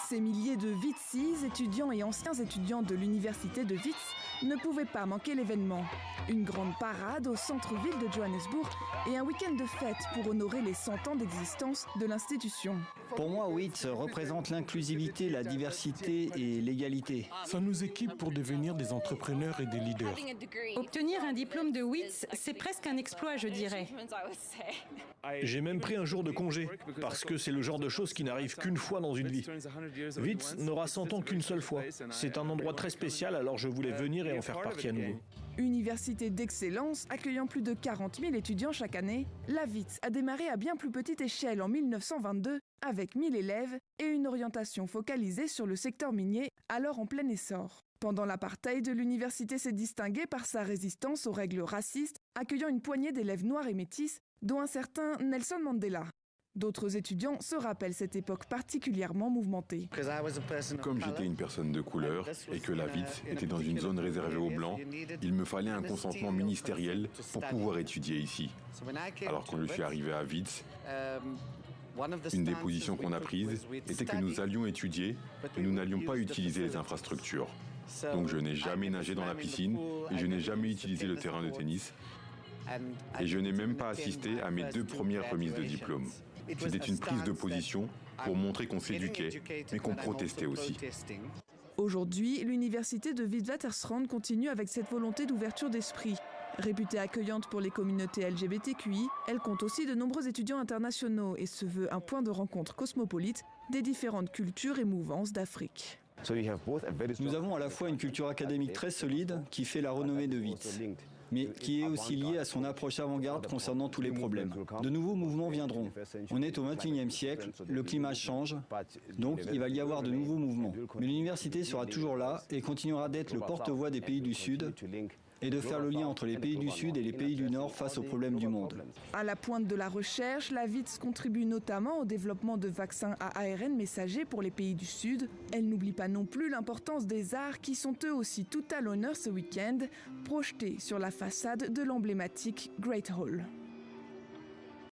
Ces milliers de Witsis, étudiants et anciens étudiants de l'université de Wits, ne pouvaient pas manquer l'événement. Une grande parade au centre-ville de Johannesburg et un week-end de fête pour honorer les 100 ans d'existence de l'institution. Pour moi, WITS représente l'inclusivité, la diversité et l'égalité. Ça nous équipe pour devenir des entrepreneurs et des leaders. Obtenir un diplôme de WITS, c'est presque un exploit, je dirais. J'ai même pris un jour de congé, parce que c'est le genre de choses qui n'arrive qu'une fois dans une vie. WITS n'aura 100 ans qu'une seule fois. C'est un endroit très spécial, alors je voulais venir et en faire partie à nouveau. Université d'excellence accueillant plus de 40 000 étudiants chaque année, la WITS a démarré à bien plus petite échelle en 1922 avec 1000 élèves et une orientation focalisée sur le secteur minier alors en plein essor. Pendant l'apartheid, l'université s'est distinguée par sa résistance aux règles racistes, accueillant une poignée d'élèves noirs et métis, dont un certain Nelson Mandela. D'autres étudiants se rappellent cette époque particulièrement mouvementée. Comme j'étais une personne de couleur et que la WITS était dans une zone réservée aux Blancs, il me fallait un consentement ministériel pour pouvoir étudier ici. Alors quand je suis arrivé à WITS, une des positions qu'on a prises était que nous allions étudier, mais nous n'allions pas utiliser les infrastructures. Donc je n'ai jamais nagé dans la piscine et je n'ai jamais utilisé le terrain de tennis. Et je n'ai même pas assisté à mes 2 premières remises de diplôme. C'était une prise de position pour montrer qu'on s'éduquait, mais qu'on protestait aussi. Aujourd'hui, l'université de Witwatersrand continue avec cette volonté d'ouverture d'esprit. Réputée accueillante pour les communautés LGBTQI, elle compte aussi de nombreux étudiants internationaux et se veut un point de rencontre cosmopolite des différentes cultures et mouvances d'Afrique. Nous avons à la fois une culture académique très solide qui fait la renommée de WITS, mais qui est aussi liée à son approche avant-garde concernant tous les problèmes. De nouveaux mouvements viendront. On est au XXIe siècle, le climat change, donc il va y avoir de nouveaux mouvements. Mais l'université sera toujours là et continuera d'être le porte-voix des pays du Sud et de faire le lien entre les pays du Sud et les pays du Nord face aux problèmes du monde. À la pointe de la recherche, la WITS contribue notamment au développement de vaccins à ARN messager pour les pays du Sud. Elle n'oublie pas non plus l'importance des arts qui sont eux aussi tout à l'honneur ce week-end, projetés sur la façade de l'emblématique Great Hall.